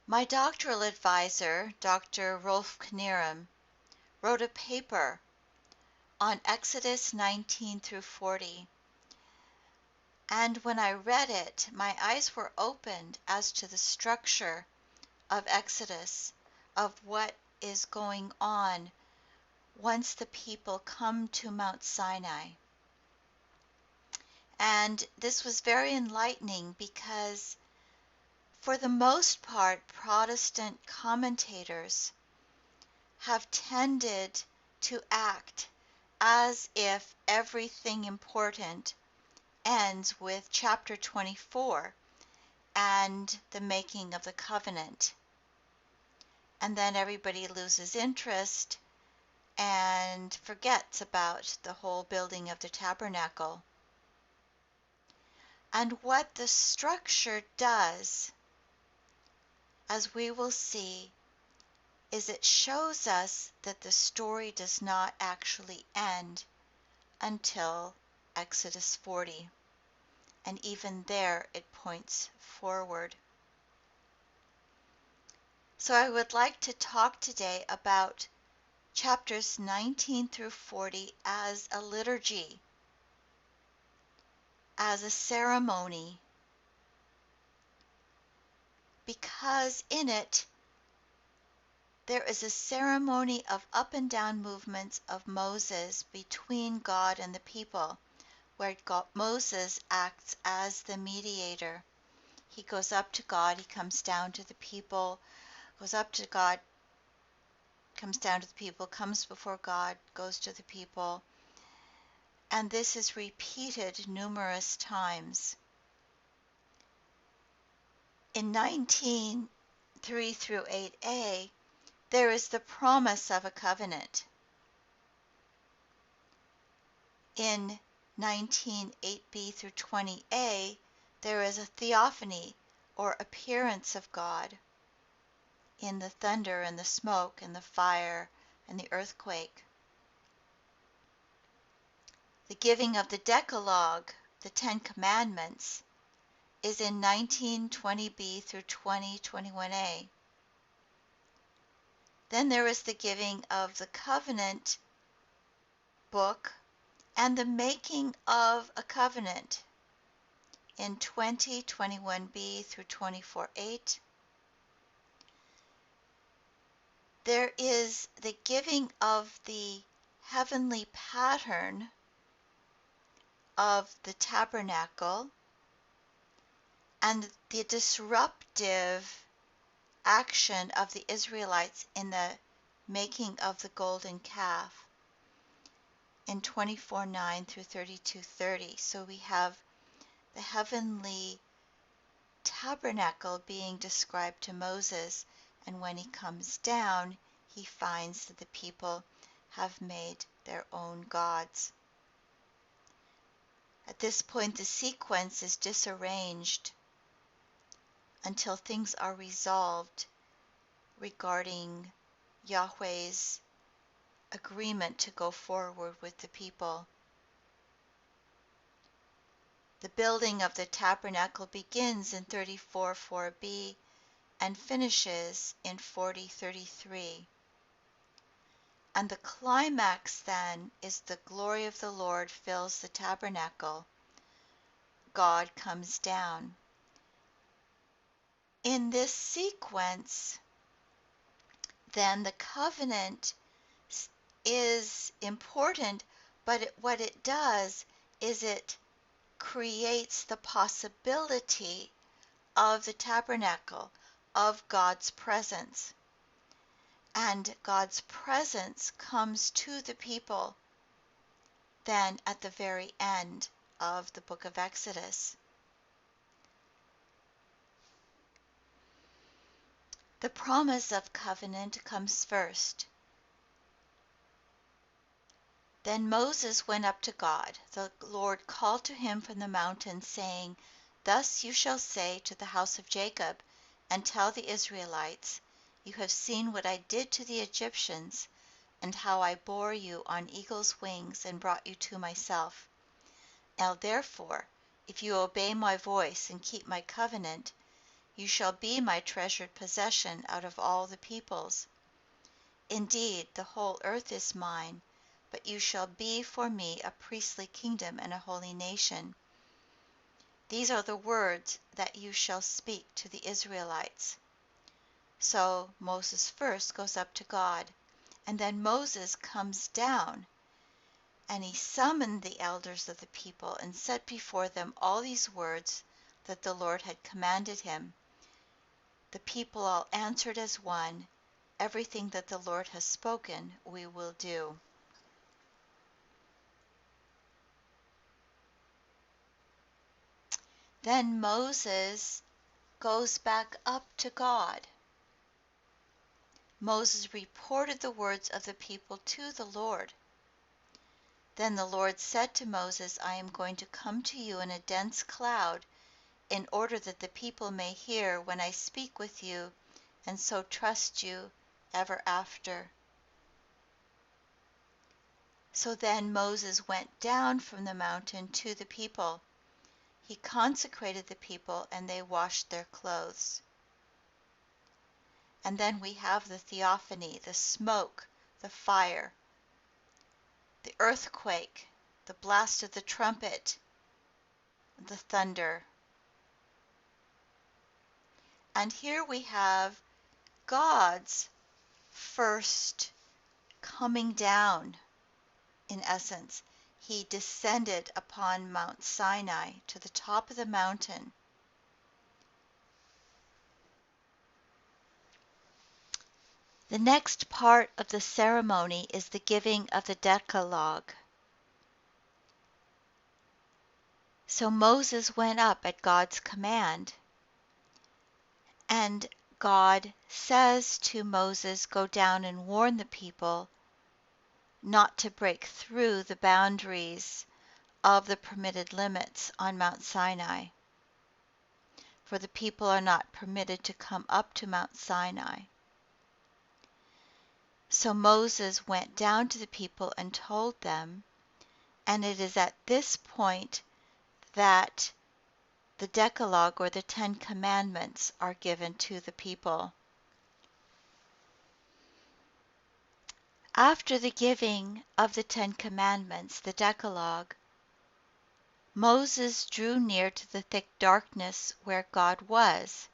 My doctoral advisor, Dr. Rolf Knierim, wrote a paper on Exodus 19 through 40. And when I read it, my eyes were opened as to the structure of Exodus, of what is going on once the people come to Mount Sinai. And this was very enlightening because, for the most part, Protestant commentators have tended to act as if everything important ends with chapter 24 and the making of the covenant. And then everybody loses interest and forgets about the whole building of the tabernacle. And what the structure does, as we will see, is it shows us that the story does not actually end until Exodus 40. And even there it points forward. So I would like to talk today about chapters 19 through 40 as a liturgy, as a ceremony, because in it there is a ceremony of up and down movements of Moses between God and the people, where Moses acts as the mediator. He goes up to God, he comes down to the people, goes up to God, comes down to the people, comes before God, goes to the people. And this is repeated numerous times. In 19:3 through 8a, there is the promise of a covenant. In 19:8b through 20a, there is a theophany, or appearance of God, in the thunder and the smoke and the fire and the earthquake. The giving of the Decalogue, the Ten Commandments, is in 19:20b through 20:21a. Then there is the giving of the covenant book and the making of a covenant in 20:21b through 24:8. There is the giving of the heavenly pattern of the tabernacle and the disruptive action of the Israelites in the making of the golden calf in 24:9 through 32:30. So we have the heavenly tabernacle being described to Moses, and when he comes down, he finds that the people have made their own gods. At this point, the sequence is disarranged until things are resolved regarding Yahweh's agreement to go forward with the people. The building of the tabernacle begins in 34:4b and finishes in 40:33. And the climax then is the glory of the Lord fills the tabernacle. God comes down. In this sequence, then the covenant is important, but what it does is it creates the possibility of the tabernacle, of God's presence. And God's presence comes to the people then at the very end of the book of Exodus. The promise of covenant comes first. Then Moses went up to God. The Lord called to him from the mountain, saying, Thus you shall say to the house of Jacob, and tell the Israelites, You have seen what I did to the Egyptians, and how I bore you on eagle's wings and brought you to myself. Now therefore, if you obey my voice and keep my covenant, You shall be my treasured possession out of all the peoples. Indeed, the whole earth is mine, but you shall be for me a priestly kingdom and a holy nation. These are the words that you shall speak to the Israelites. So Moses first goes up to God, and then Moses comes down, and he summoned the elders of the people and set before them all these words that the Lord had commanded him. The people all answered as one, "Everything that the Lord has spoken, we will do." Then Moses goes back up to God. Moses reported the words of the people to the Lord. Then the Lord said to Moses, "I am going to come to you in a dense cloud, in order that the people may hear when I speak with you, and so trust you ever after." So then Moses went down from the mountain to the people. He consecrated the people, and they washed their clothes. And then we have the theophany, the smoke, the fire, the earthquake, the blast of the trumpet, the thunder. And here we have God's first coming down, in essence. He descended upon Mount Sinai to the top of the mountain. The next part of the ceremony is the giving of the Decalogue. So Moses went up at God's command, and God says to Moses, "Go down and warn the people not to break through the boundaries of the permitted limits on Mount Sinai, for the people are not permitted to come up to Mount Sinai." So Moses went down to the people and told them, and it is at this point that the Decalogue, or the 10 Commandments, are given to the people. After the giving of the 10 Commandments, the Decalogue, Moses drew near to the thick darkness where God was,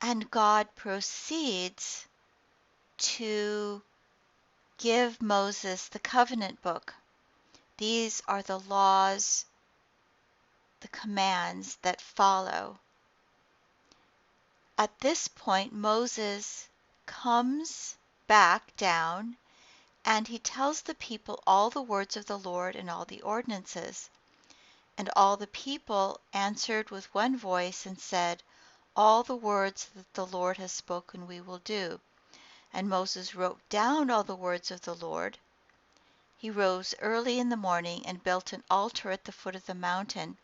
and God proceeds to give Moses the covenant book. These are the laws, the commands that follow. At this point, Moses comes back down, and he tells the people all the words of the Lord and all the ordinances. And all the people answered with one voice and said, "All the words that the Lord has spoken we will do." And Moses wrote down all the words of the Lord. He rose early in the morning and built an altar at the foot of the mountain,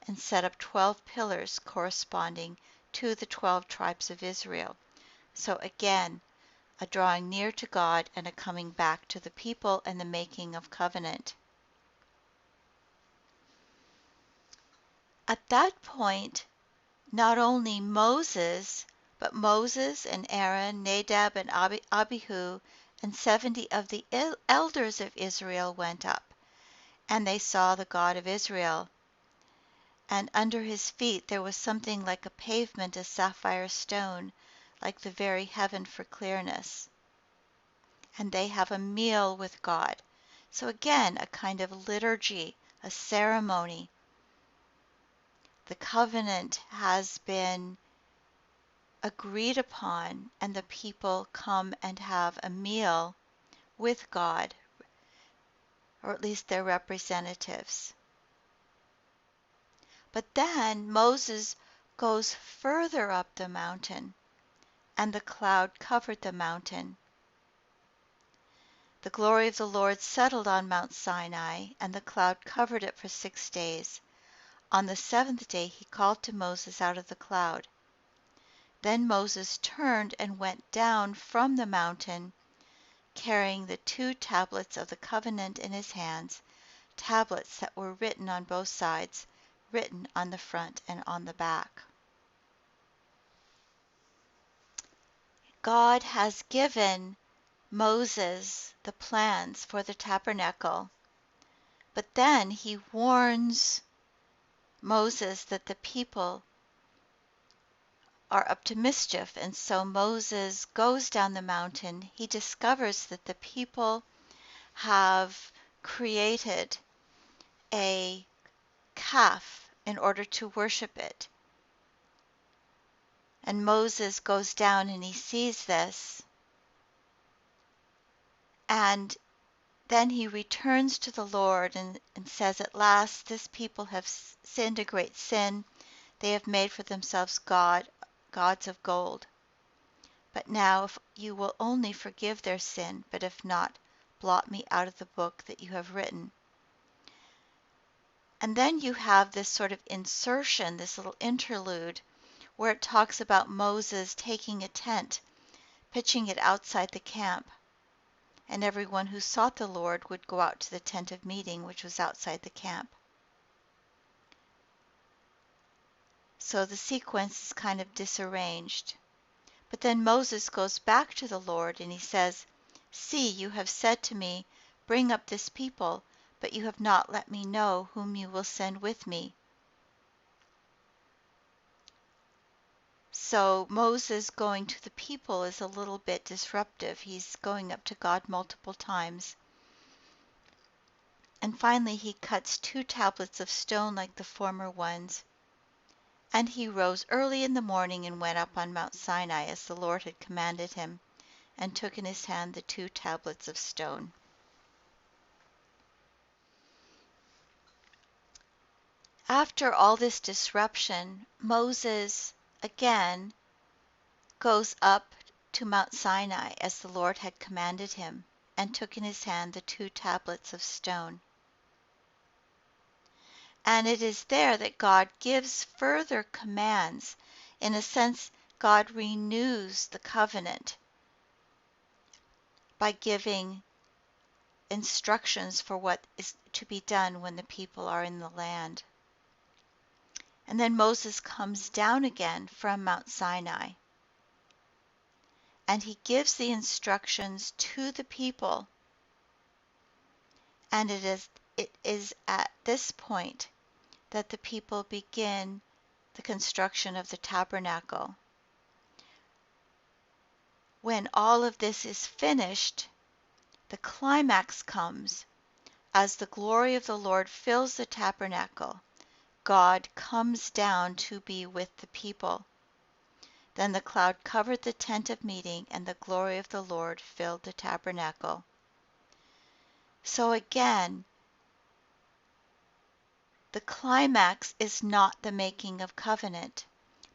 and set up 12 pillars corresponding to the 12 tribes of Israel. So again, a drawing near to God and a coming back to the people and the making of covenant. At that point, not only Moses, but Moses and Aaron, Nadab and Abihu, and 70 of the elders of Israel went up, and they saw the God of Israel. And under his feet there was something like a pavement of sapphire stone, like the very heaven for clearness. And they have a meal with God. So again, a kind of liturgy, a ceremony. The covenant has been agreed upon, and the people come and have a meal with God, or at least their representatives. But then Moses goes further up the mountain, and the cloud covered the mountain. The glory of the Lord settled on Mount Sinai, and the cloud covered it for 6 days. On the 7th day he called to Moses out of the cloud. Then Moses turned and went down from the mountain, carrying the 2 tablets of the covenant in his hands, tablets that were written on both sides, written on the front and on the back. God has given Moses the plans for the tabernacle, but then he warns Moses that the people are up to mischief, and so Moses goes down the mountain. He discovers that the people have created a calf in order to worship it. And Moses goes down and he sees this, and then he returns to the Lord and says, "At last this people have sinned a great sin. They have made for themselves gods of gold. But now if you will only forgive their sin, but if not, blot me out of the book that you have written." And then you have this sort of insertion, this little interlude, where it talks about Moses taking a tent, pitching it outside the camp, and everyone who sought the Lord would go out to the tent of meeting, which was outside the camp. So the sequence is kind of disarranged. But then Moses goes back to the Lord and he says, "See, you have said to me, bring up this people, but you have not let me know whom you will send with me." So Moses going to the people is a little bit disruptive. He's going up to God multiple times. And finally he cuts 2 tablets of stone like the former ones. And he rose early in the morning and went up on Mount Sinai as the Lord had commanded him, and took in his hand the 2 tablets of stone. After all this disruption, Moses again goes up to Mount Sinai as the Lord had commanded him, and took in his hand the 2 tablets of stone. And it is there that God gives further commands. In a sense, God renews the covenant by giving instructions for what is to be done when the people are in the land. And then Moses comes down again from Mount Sinai, and he gives the instructions to the people. And it is at this point that the people begin the construction of the tabernacle. When all of this is finished, the climax comes as the glory of the Lord fills the tabernacle. God comes down to be with the people. Then the cloud covered the tent of meeting, and the glory of the Lord filled the tabernacle. So again, the climax is not the making of covenant,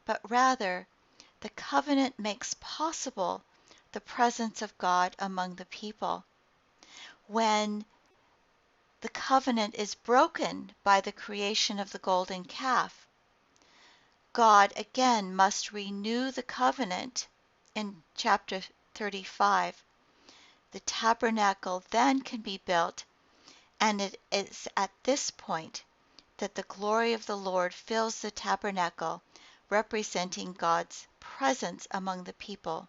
but rather the covenant makes possible the presence of God among the people. When the covenant is broken by the creation of the golden calf, God again must renew the covenant in chapter 35. The tabernacle then can be built, and it is at this point that the glory of the Lord fills the tabernacle, representing God's presence among the people.